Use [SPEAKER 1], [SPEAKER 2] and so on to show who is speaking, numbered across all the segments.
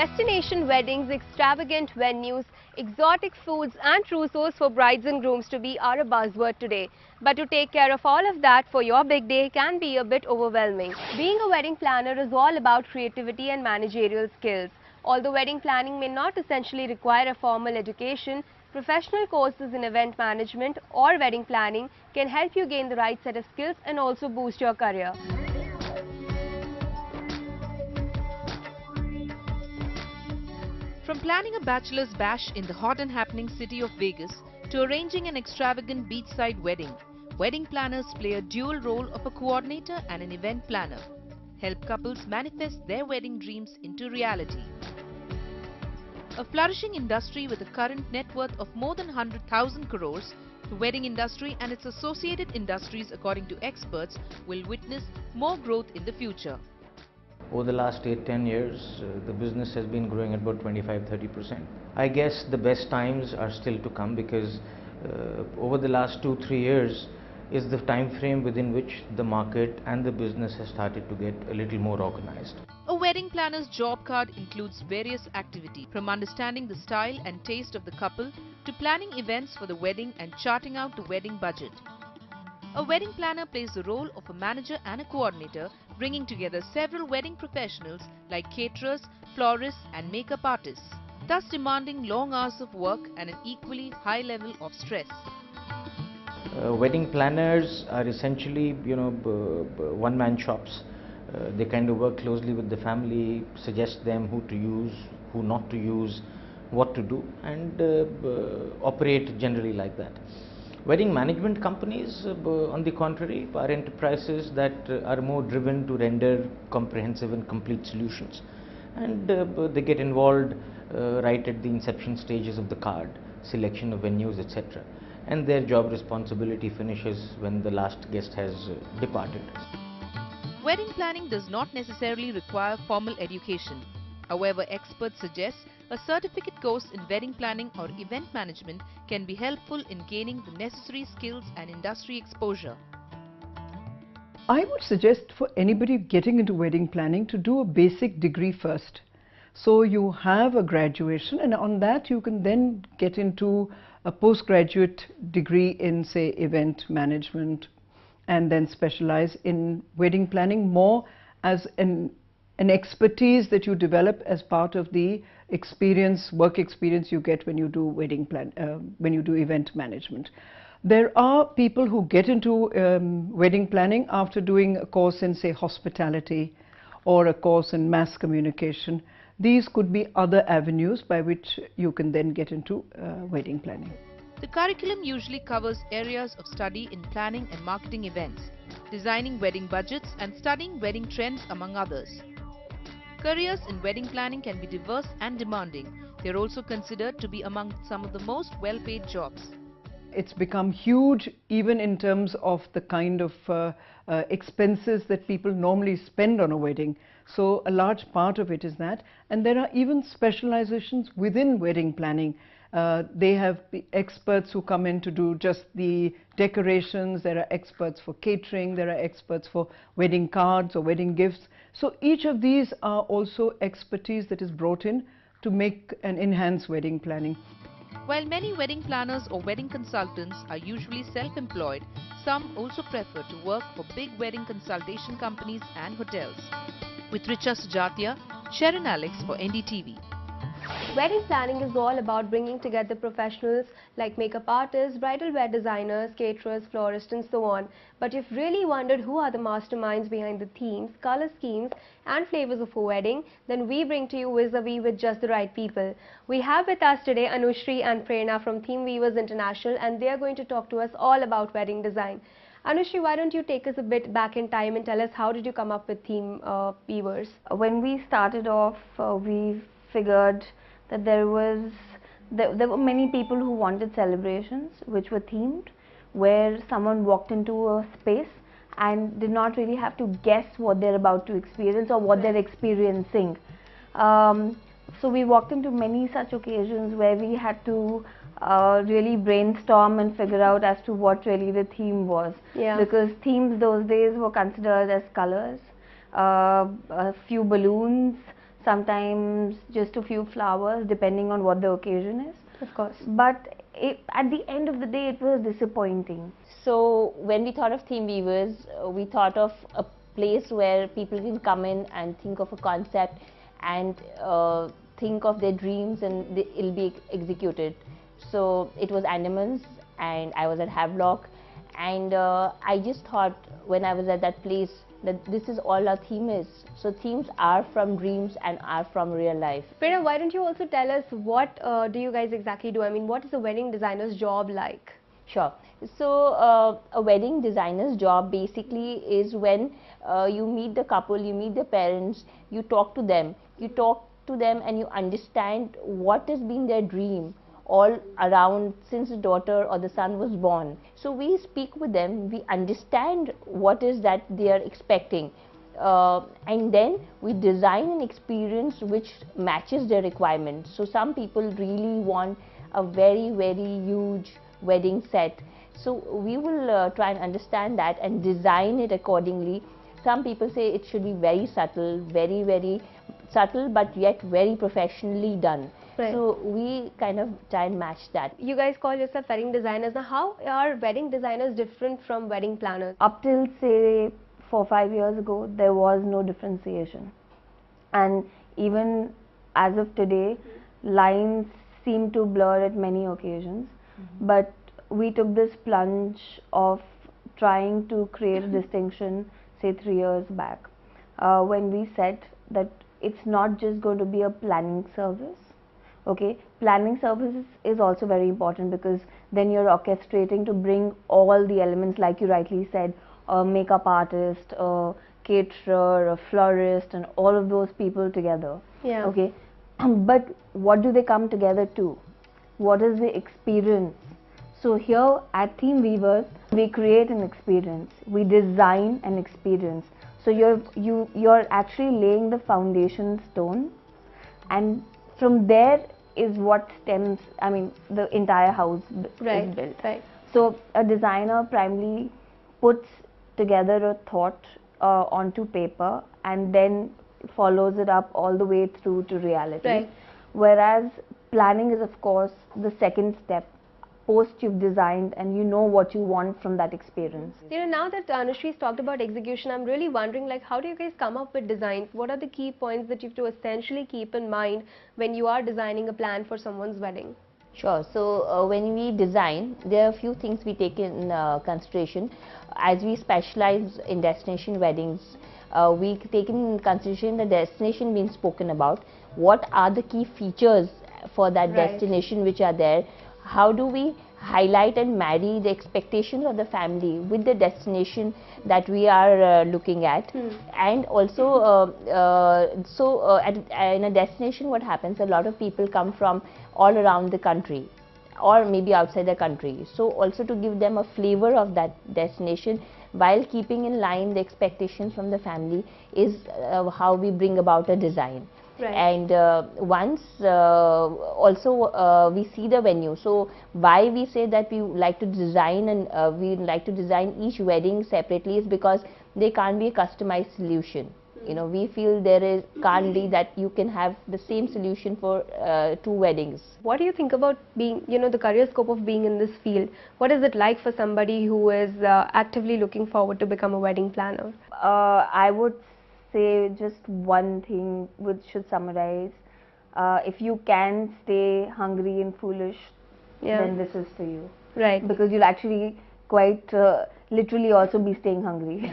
[SPEAKER 1] Destination weddings, extravagant venues, exotic foods and trousseaus for brides and grooms to be are a buzzword today. But to take care of all of that for your big day can be a bit overwhelming. Being a wedding planner is all about creativity and managerial skills. Although wedding planning may not essentially require a formal education, professional courses in event management or wedding planning can help you gain the right set of skills and also boost your career.
[SPEAKER 2] From planning a bachelor's bash in the hot and happening city of Vegas to arranging an extravagant beachside wedding, wedding planners play a dual role of a coordinator and an event planner. Help couples manifest their wedding dreams into reality. A flourishing industry with a current net worth of more than 100,000 crores, the wedding industry and its associated industries, according to experts, will witness more growth in the future.
[SPEAKER 3] Over the last 8-10 years, the business has been growing at about 25-30%. I guess the best times are still to come because over the last 2-3 years is the time frame within which the market and the business has started to get a little more organized.
[SPEAKER 2] A wedding planner's job card includes various activities, from understanding the style and taste of the couple to planning events for the wedding and charting out the wedding budget. A wedding planner plays the role of a manager and a coordinator, bringing together several wedding professionals like caterers, florists and makeup artists, thus demanding long hours of work and an equally high level of stress.
[SPEAKER 3] Wedding planners are essentially, one-man shops. They kind of work closely with the family, suggest them who to use, who not to use, what to do, and operate generally like that. Wedding management companies, on the contrary, are enterprises that are more driven to render comprehensive and complete solutions. And they get involved right at the inception stages of the card, selection of venues, etc. And their job responsibility finishes when the last guest has departed.
[SPEAKER 2] Wedding planning does not necessarily require formal education. However, experts suggest a certificate course in wedding planning or event management can be helpful in gaining the necessary skills and industry exposure.
[SPEAKER 4] I would suggest for anybody getting into wedding planning to do a basic degree first. So you have a graduation, and on that you can then get into a postgraduate degree in, say, event management, and then specialize in wedding planning more as an expertise that you develop as part of the work experience you get when you do when you do event management. There are people who get into wedding planning after doing a course in, say, hospitality or a course in mass communication. These could be other avenues by which you can then get into wedding planning.
[SPEAKER 2] The curriculum usually covers areas of study in planning and marketing events, designing wedding budgets and studying wedding trends, among others. Careers in wedding planning can be diverse and demanding. They are also considered to be among some of the most well-paid jobs.
[SPEAKER 4] It's become huge even in terms of the kind of expenses that people normally spend on a wedding. So a large part of it is that. And there are even specializations within wedding planning. They have experts who come in to do just the decorations. There are experts for catering. There are experts for wedding cards or wedding gifts. So each of these are also expertise that is brought in to make and enhance wedding planning.
[SPEAKER 2] While many wedding planners or wedding consultants are usually self-employed, some also prefer to work for big wedding consultation companies and hotels. With Richa Sujatia, Sharon Alex for NDTV.
[SPEAKER 1] Wedding planning is all about bringing together professionals like makeup artists, bridal wear designers, caterers, florists and so on. But you've really wondered who are the masterminds behind the themes, color schemes and flavors of a wedding, then we bring to you vis-a-vis with just the right people. We have with us today Anushri and Prerna from Theme Weavers International, and they are going to talk to us all about wedding design. Anushri, why don't you take us a bit back in time and tell us how did you come up with Theme Weavers?
[SPEAKER 5] When we started off, we figured that there were many people who wanted celebrations which were themed, where someone walked into a space and did not really have to guess what they're about to experience or what they're experiencing. So we walked into many such occasions where we had to really brainstorm and figure out as to what really the theme was.
[SPEAKER 1] Yeah.
[SPEAKER 5] Because themes those days were considered as colors, a few balloons, sometimes just a few flowers depending on what the occasion is.
[SPEAKER 1] Of course.
[SPEAKER 5] But at the end of the day, it was disappointing.
[SPEAKER 6] So when we thought of theme weavers, we thought of a place where people can come in and think of a concept and think of their dreams, and it'll be executed. So it was animals, and I was at Havelock, and I just thought when I was at that place that this is all our theme is. So themes are from dreams and are from real life.
[SPEAKER 1] Prerna, why don't you also tell us what do you guys exactly do? I mean, what is a wedding designer's job like?
[SPEAKER 6] Sure. So a wedding designer's job basically is when you meet the couple, you meet the parents, you talk to them and you understand what has been their dream all around since the daughter or the son was born. So we speak with them, we understand what is that they are expecting, and then we design an experience which matches their requirements. So some people really want a very, very huge wedding set. So we will try and understand that and design it accordingly. Some people say it should be very subtle, very, very subtle, but yet very professionally done.
[SPEAKER 1] Right.
[SPEAKER 6] So we kind of try and match that.
[SPEAKER 1] You guys call yourself wedding designers. Now, how are wedding designers different from wedding planners?
[SPEAKER 5] Up till say 4 or 5 years ago, there was no differentiation, and even as of today, lines seem to blur at many occasions. But we took this plunge of trying to create a distinction say 3 years back, when we said that it's not just going to be a planning service. Okay, planning services is also very important, because then you're orchestrating to bring all the elements, like you rightly said, a makeup artist, a caterer, a florist, and all of those people together.
[SPEAKER 1] Yeah.
[SPEAKER 5] Okay, but what do they come together to? What is the experience? So here at Theme Weavers, we create an experience, we design an experience. So you're actually laying the foundation stone, and from there is what stems, I mean, the entire house is built.
[SPEAKER 1] Right.
[SPEAKER 5] So a designer primarily puts together a thought onto paper and then follows it up all the way through to reality.
[SPEAKER 1] Right.
[SPEAKER 5] Whereas planning is of course the second step, post you've designed and you know what you want from that experience.
[SPEAKER 1] You know, now that Anushri's talked about execution, I'm really wondering, like, how do you guys come up with designs? What are the key points that you have to essentially keep in mind when you are designing a plan for someone's wedding?
[SPEAKER 6] Sure. So when we design, there are a few things we take in consideration. As we specialize in destination weddings, we take in consideration the destination being spoken about. What are the key features for that destination which are there? How do we highlight and marry the expectations of the family with the destination that we are looking at? And also, in a destination, what happens? A lot of people come from all around the country, or maybe outside the country. So also to give them a flavor of that destination while keeping in line the expectations from the family is how we bring about a design.
[SPEAKER 1] Right.
[SPEAKER 6] And once also we see the venue. So why we say that we like to design, and we like to design each wedding separately, is because there can't be a customized solution. You know, we feel can't be that you can have the same solution for 2 weddings.
[SPEAKER 1] What do you think about being, you know, the career scope of being in this field? What is it like for somebody who is actively looking forward to become a wedding planner?
[SPEAKER 5] I would say just one thing which should summarize: if you can stay hungry and foolish, then this is for you.
[SPEAKER 1] Right.
[SPEAKER 5] Because you'll actually quite literally also be staying hungry.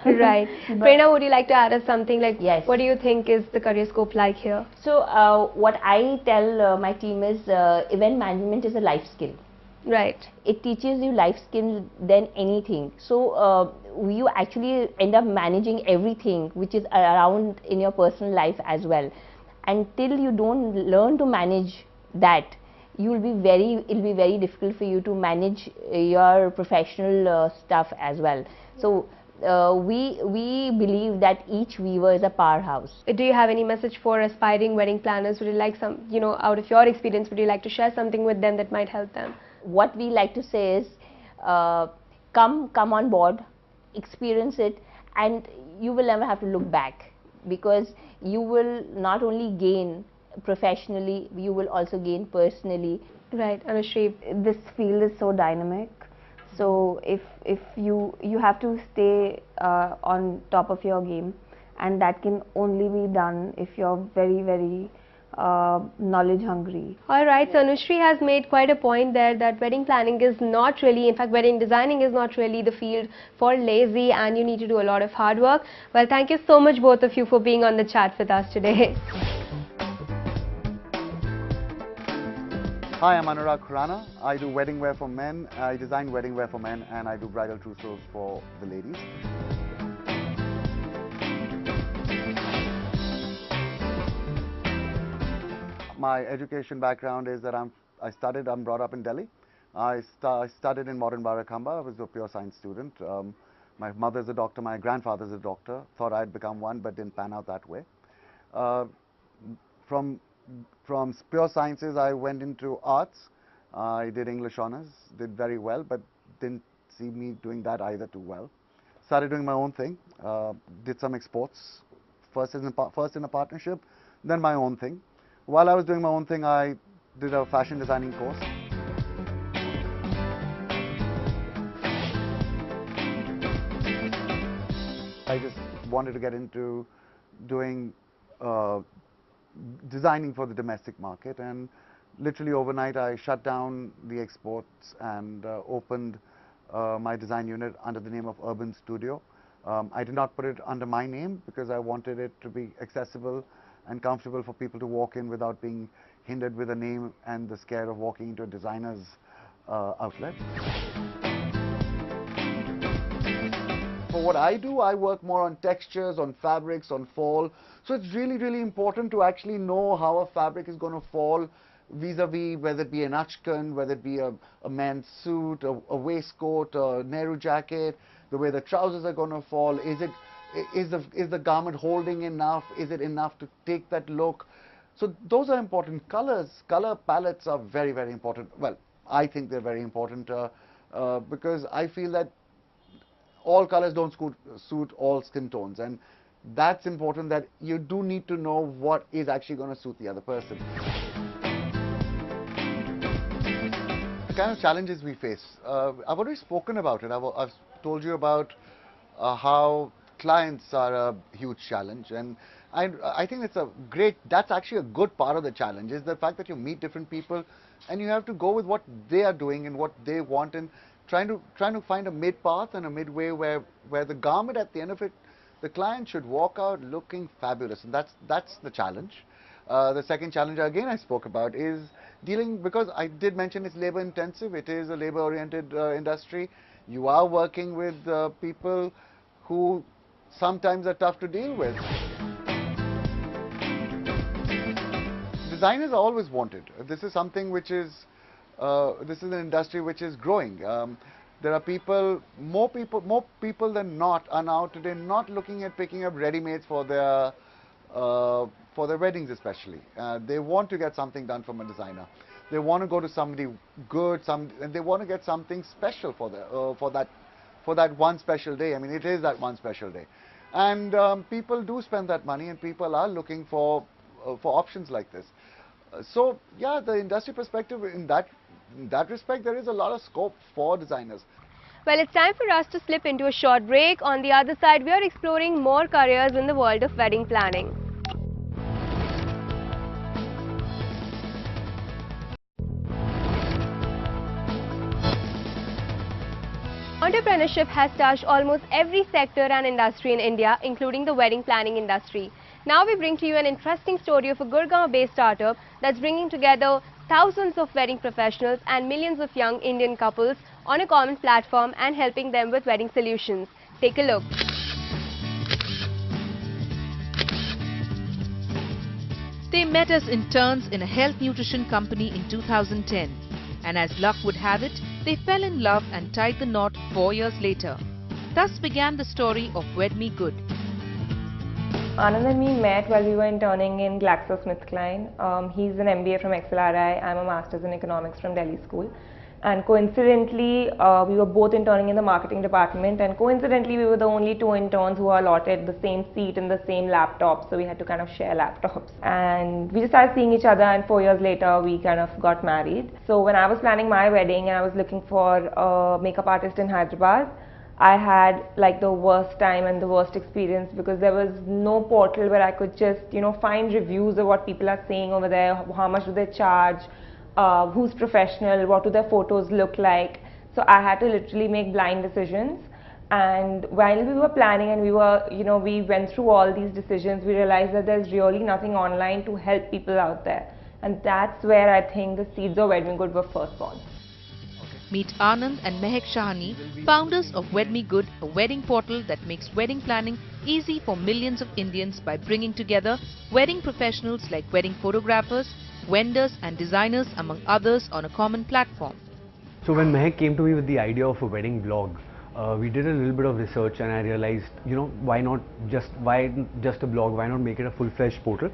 [SPEAKER 1] Right. Prerna, would you like to add us something? Like,
[SPEAKER 6] yes.
[SPEAKER 1] What do you think is the career scope like here?
[SPEAKER 6] So what I tell my team is event management is a life skill.
[SPEAKER 1] Right.
[SPEAKER 6] It teaches you life skill than anything. So you actually end up managing everything which is around in your personal life as well. Until you don't learn to manage that, it'll be very difficult for you to manage your professional stuff as well. So we believe that each weaver is a powerhouse.
[SPEAKER 1] Do you have any message for aspiring wedding planners? Would you like some, you know, out of your experience, would you like to share something with them that might help them?
[SPEAKER 6] What we like to say is, come on board, experience it, and you will never have to look back. because you will not only gain professionally, you will also gain personally.
[SPEAKER 1] Right, Anushri.
[SPEAKER 5] This field is so dynamic, so if you have to stay on top of your game, and that can only be done if you're very knowledge hungry.
[SPEAKER 1] Alright, so Anushri has made quite a point there that wedding planning is not really, in fact wedding designing is not really the field for lazy, and you need to do a lot of hard work. Well, thank you so much both of you for being on the chat with us today.
[SPEAKER 7] Hi, I'm ANURAAG KHURANA. I do wedding wear for men, I design wedding wear for men, and I do bridal trousseaux for the ladies. My education background is that I'm brought up in Delhi. I studied in modern Barakhamba. I was a pure science student. My mother's a doctor, my grandfather's a doctor. Thought I'd become one, but didn't pan out that way. From pure sciences, I went into arts. I did English honors, did very well, but didn't see me doing that either too well. Started doing my own thing, did some exports, first in a partnership, then my own thing. While I was doing my own thing, I did a fashion designing course. I just wanted to get into doing designing for the domestic market, and literally overnight I shut down the exports and opened my design unit under the name of Urban Studio. I did not put it under my name because I wanted it to be accessible and comfortable for people to walk in without being hindered with a name and the scare of walking into a designer's outlet. For what I do, I work more on textures, on fabrics, on fall. So it's really important to actually know how a fabric is going to fall vis-a-vis, whether it be an achkan, whether it be a man's suit, a waistcoat, a Nehru jacket, the way the trousers are going to fall. Is the garment holding enough? Is it enough to take that look? So those are important. Color palettes are very important. Well, I think they're very important because I feel that all colors don't suit all skin tones, and that's important, that you do need to know what is actually going to suit the other person. The kind of challenges we face, I've already spoken about it. I've told you about how clients are a huge challenge, and I think that's actually a good part of the challenge, is the fact that you meet different people and you have to go with what they are doing and what they want, and trying to find a mid path and a midway where the garment at the end of it, the client should walk out looking fabulous, and that's the challenge. The second challenge again I spoke about is dealing, because I did mention it's labor intensive, it is a labor oriented industry. You are working with people who sometimes are tough to deal with. Designers are always wanted. This is something which is, this is an industry which is growing. There are more people than not are now today not looking at picking up ready-mades for their weddings especially. They want to get something done from a designer. They want to go to somebody good, and they want to get something special for that one special day. I mean, it is that one special day. And people do spend that money, and people are looking for options like this. So yeah, the industry perspective in that respect, there is a lot of scope for designers.
[SPEAKER 1] Well, it's time for us to slip into a short break. On the other side, we are exploring more careers in the world of wedding planning. Entrepreneurship has touched almost every sector and industry in India, including the wedding planning industry. Now we bring to you an interesting story of a Gurgaon-based startup that's bringing together thousands of wedding professionals and millions of young Indian couples on a common platform and helping them with wedding solutions. Take a look.
[SPEAKER 2] They met as interns in a health nutrition company in 2010. And as luck would have it, they fell in love and tied the knot 4 years later. Thus began the story of Wed Me Good.
[SPEAKER 8] Anand and me met while we were interning in GlaxoSmithKline. He's an MBA from XLRI, I'm a Master's in Economics from Delhi School. and coincidentally we were both interning in the marketing department, and coincidentally we were the only two interns who were allotted the same seat and the same laptop, so we had to kind of share laptops. And we just started seeing each other, and 4 years later we kind of got married. So when I was planning my wedding and I was looking for a makeup artist in Hyderabad, I had like the worst time and the worst experience, because there was no portal where I could just, you know, find reviews of what people are saying over there, how much do they charge, who's professional, what do their photos look like. So I had to literally make blind decisions. And while we were planning and we were, you know, we went through all these decisions, we realized that there's really nothing online to help people out there. And that's where I think the seeds of Wedding Good were first born.
[SPEAKER 2] Meet Anand and Mehak Shahani, founders of WedMeGood, a wedding portal that makes wedding planning easy for millions of Indians by bringing together wedding professionals like wedding photographers, vendors and designers, among others, on a common platform.
[SPEAKER 9] So when Mehak came to me with the idea of a wedding blog, we did a little bit of research, and I realized, you know, why just a blog, why not make it a full-fledged portal?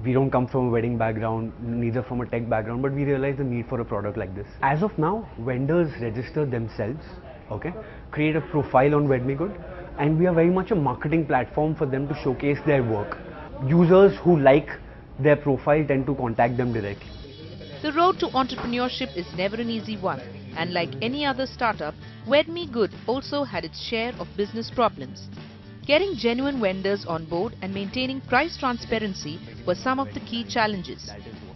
[SPEAKER 9] We don't come from a wedding background, neither from a tech background, but we realized the need for a product like this. As of now, vendors register themselves, okay, create a profile on WedMeGood, and we are very much a marketing platform for them to showcase their work. Users who like their profile tend to contact them directly.
[SPEAKER 2] The road to entrepreneurship is never an easy one, and like any other startup, WedMeGood also had its share of business problems. Getting genuine vendors on board and maintaining price transparency were some of the key challenges.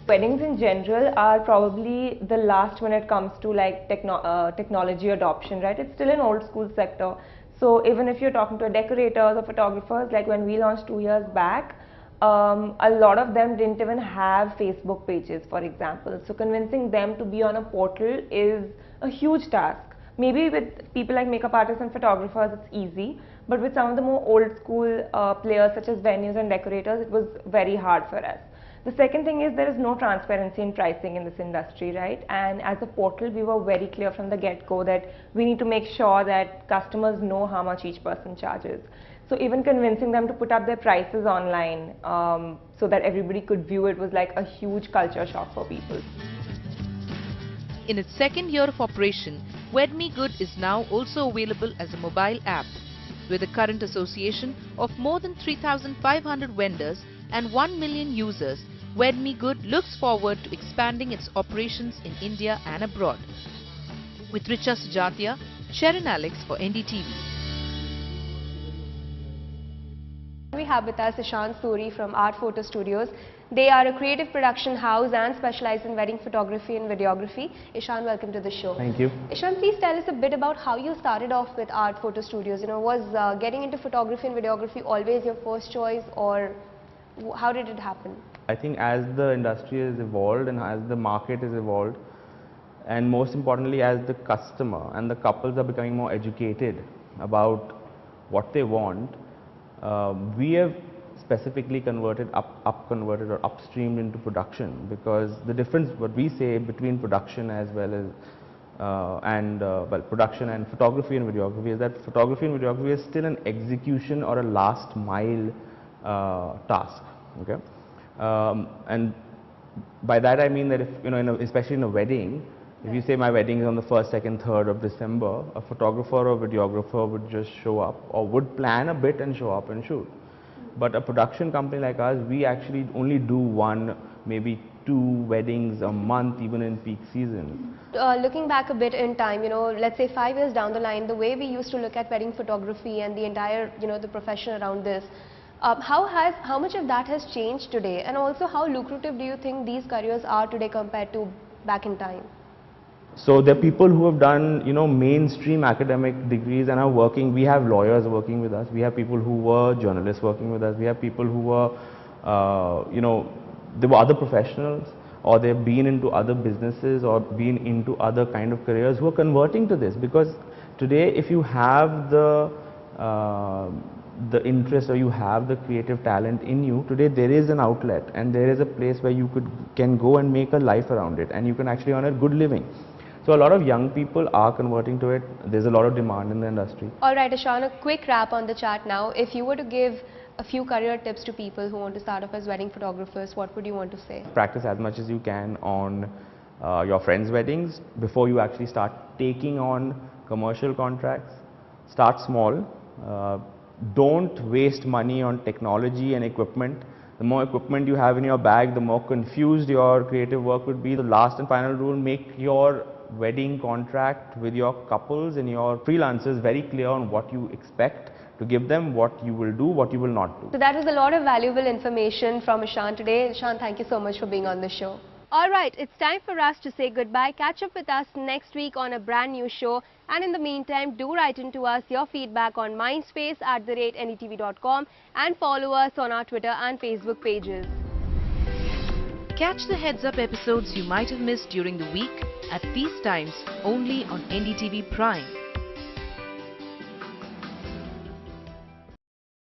[SPEAKER 8] Weddings in general are probably the last when it comes to like technology adoption, right? It's still an old school sector. So even if you're talking to decorators or photographers, like when we launched 2 years back, a lot of them didn't even have Facebook pages, for example. So convincing them to be on a portal is a huge task. Maybe with people like makeup artists and photographers, it's easy. But with some of the more old school players such as venues and decorators, it was very hard for us. The second thing is there is no transparency in pricing in this industry, right? And as a portal, we were very clear from the get-go that we need to make sure that customers know how much each person charges. So even convincing them to put up their prices online so that everybody could view it was like a huge culture shock for people.
[SPEAKER 2] In its second year of operation, WedMeGood is now also available as a mobile app. With a current association of more than 3,500 vendors and 1 million users, WedMeGood looks forward to expanding its operations in India and abroad. With Richa Sujatia, Sharon Alex for NDTV.
[SPEAKER 1] We have with us Ishan Suri from Art Photo Studios. They are a creative production house and specialize in wedding photography and videography. Ishan, welcome to the show.
[SPEAKER 10] Thank you.
[SPEAKER 1] Ishan, please tell us a bit about how you started off with Art Photo Studios. You know, was getting into photography and videography always your first choice, or how did it happen?
[SPEAKER 10] I think as the industry has evolved and as the market has evolved, and most importantly as the customer and the couples are becoming more educated about what they want, we have specifically converted converted or upstreamed into production, because the difference what we say between production as well as production and photography and videography is that photography and videography is still an execution or a last mile task, okay? And by that I mean that if, you know, especially in a wedding, if you say my wedding is on the 1st, 2nd, 3rd of December, a photographer or videographer would just show up or would plan a bit and show up and shoot. But a production company like us, we actually only do 1, maybe 2 weddings a month, even in peak season.
[SPEAKER 1] Looking back a bit in time, you know, let's say 5 years down the line, the way we used to look at wedding photography and the entire, you know, the profession around this, how much of that has changed today? And also, how lucrative do you think these careers are today compared to back in time?
[SPEAKER 10] So there are people who have done, you know, mainstream academic degrees and are working. We have lawyers working with us. We have people who were journalists working with us. We have people who were, you know, they were other professionals, or they've been into other businesses or been into other kind of careers who are converting to this. Because today, if you have the interest or you have the creative talent in you, today there is an outlet and there is a place where you can go and make a life around it, and you can actually earn a good living. So a lot of young people are converting to it. There's a lot of demand in the industry.
[SPEAKER 1] Alright, Ishan, a quick wrap on the chat now. If you were to give a few career tips to people who want to start off as wedding photographers, what would you want to say?
[SPEAKER 10] Practice as much as you can on your friends' weddings, before you actually start taking on commercial contracts, start small. Don't waste money on technology and equipment. The more equipment you have in your bag, the more confused your creative work would be. The last and final rule, make your wedding contract with your couples and your freelancers very clear on what you expect to give them, what you will do, what you will not do.
[SPEAKER 1] So that was a lot of valuable information from Ishant today. Ishant, thank you so much for being on the show. Alright, it's time for us to say goodbye. Catch up with us next week on a brand new show. And in the meantime, do write into us your feedback on mindspace@netv.com and follow us on our Twitter and Facebook pages.
[SPEAKER 2] Catch the Heads Up episodes you might have missed during the week at these times only on NDTV Prime.